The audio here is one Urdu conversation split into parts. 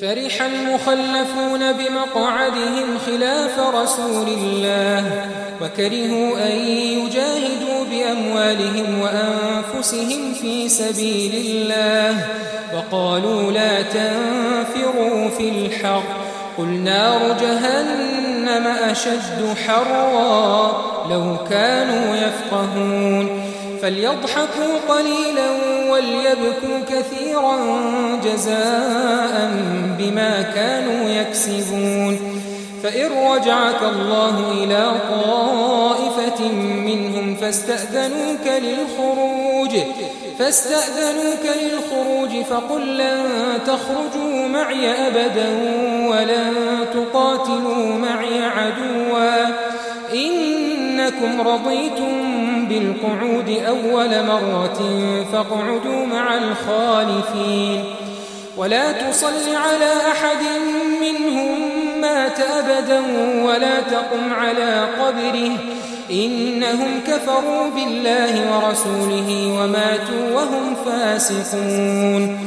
فرح المخلفون بمقعدهم خلاف رسول الله وكرهوا أن يجاهدوا بأموالهم وأنفسهم في سبيل الله وقالوا لا تنفروا في الحر قل نار جهنم أشد حرا لو كانوا يفقهون فليضحكوا قليلا وليبكوا كثيرا جزاء بما كانوا يكسبون فإن رجعك الله إلى طائفة منهم فاستأذنوك للخروج فقل لن تخرجوا معي أبدا ولن تقاتلوا معي عدوا إنكم رضيتم بالقعود أول مرة فاقعدوا مع الخالفين ولا تصل على أحد منهم مات أبدا ولا تقم على قبره إنهم كفروا بالله ورسوله وماتوا وهم فاسقون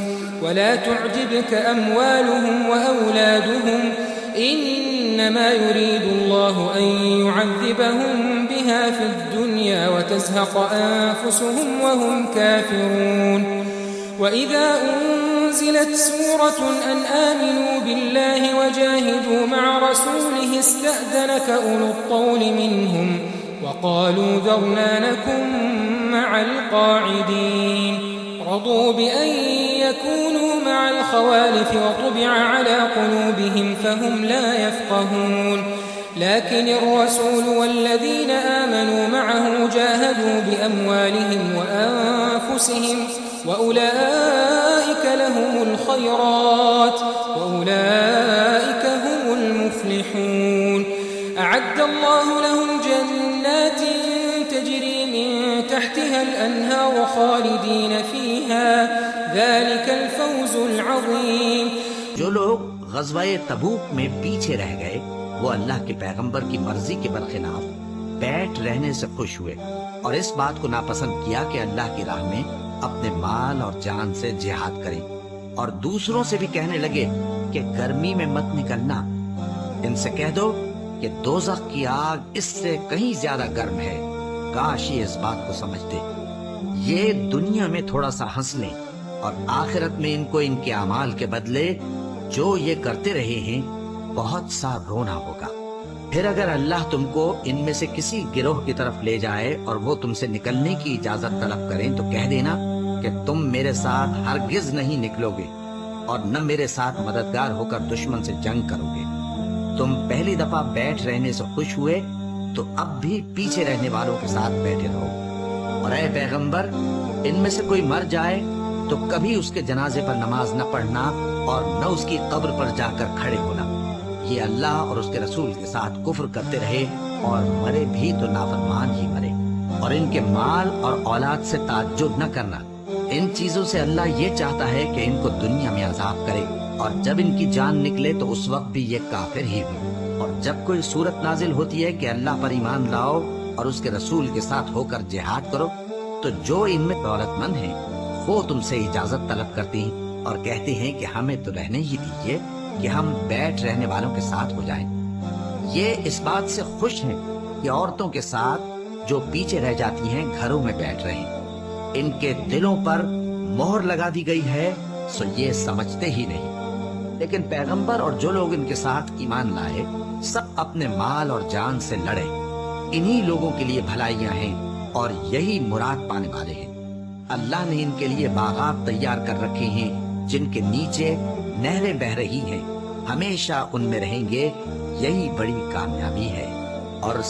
ولا تعجبك أموالهم وأولادهم إنما يريد الله أن يعذبهم بها في الدنيا وتزهق أنفسهم وهم كافرون وإذا أنزلت سورة أن آمنوا بالله وجاهدوا مع رسوله استأذنك أولو الطول منهم وقالوا ذرنا نكن مع القاعدين رضوا بأن يكونوا مع الخوالف وطبع على قلوبهم فهم لا يفقهون لكن الرسول والذين آمنوا معه جاهدوا بأموالهم وأنفسهم وأولئك لهم الخيرات وأولئك هم المفلحون أعد الله لهم جنات تجري من تحتها الأنهار خالدين فيها ذلك الفوز العظيم جو لوگ غزوہ تبوک میں پیچھے رہ گئے وہ اللہ کے پیغمبر کی مرضی کے برخلاف بیٹھ رہنے سے خوش ہوئے اور اس بات کو ناپسند کیا کہ اللہ کی راہ میں اپنے مال اور جان سے جہاد کریں اور دوسروں سے بھی کہنے لگے کہ گرمی میں مت نکلنا ان سے کہہ دو کہ دوزخ کی آگ اس سے کہیں زیادہ گرم ہے کاش یہ اس بات کو سمجھتے یہ دنیا میں تھوڑا سا ہنس لیں اور آخرت میں ان کو ان کے اعمال کے بدلے جو یہ کرتے رہے ہیں بہت سا رونا ہوگا پھر اگر اللہ تم کو ان میں سے کسی گروہ کی طرف لے جائے اور وہ تم سے نکلنے کی اجازت طلب کریں تو کہہ دینا کہ تم میرے ساتھ ہرگز نہیں نکلو گے اور نہ میرے ساتھ مددگار ہو کر دشمن سے جنگ کرو گے تم پہلی دفعہ بیٹھ رہنے سے خوش ہوئے تو اب بھی پیچھے رہنے والوں کے ساتھ بیٹھے رہو اور اے پیغمبر ان میں سے کوئی مر جائے تو کبھی اس کے جنازے پر نماز نہ پڑھنا اور نہ اس کی قبر پر جا کر کھڑے ہونا یہ اللہ اور اس کے رسول کے ساتھ کفر کرتے رہے اور مرے بھی تو نافرمان ہی مرے اور ان کے مال اور اولاد سے تعجب نہ کرنا ان چیزوں سے اللہ یہ چاہتا ہے کہ ان کو دنیا میں عذاب کرے اور جب ان کی جان نکلے تو اس وقت بھی یہ کافر ہی ہو اور جب کوئی صورت نازل ہوتی ہے کہ اللہ پر ایمان لاؤ اور اس کے رسول کے ساتھ ہو کر جہاد کرو تو جو ان میں دولت مند ہیں وہ تم سے اجازت طلب کرتی ہیں اور کہتے ہیں کہ ہمیں تو رہنے ہی دیجیے کہ ہم بیٹھ رہنے والوں کے ساتھ ہو جائیں یہ اس بات سے خوش ہیں کہ عورتوں کے ساتھ جو پیچھے رہ جاتی ہیں گھروں میں بیٹھ رہے ان کے دلوں پر مہر لگا دی گئی ہے سو یہ سمجھتے ہی نہیں لیکن پیغمبر اور جو لوگ ان کے ساتھ ایمان لائے سب اپنے مال اور جان سے لڑے انہی لوگوں کے لیے بھلائیاں ہیں اور یہی مراد پانے والے ہیں اللہ نے ان کے لیے باغات تیار کر رکھے ہیں جن کے نیچے نہریں بہ رہی ہیں ہمیشہ ان میں رہیں گے یہی بڑی کامیابی ہے اور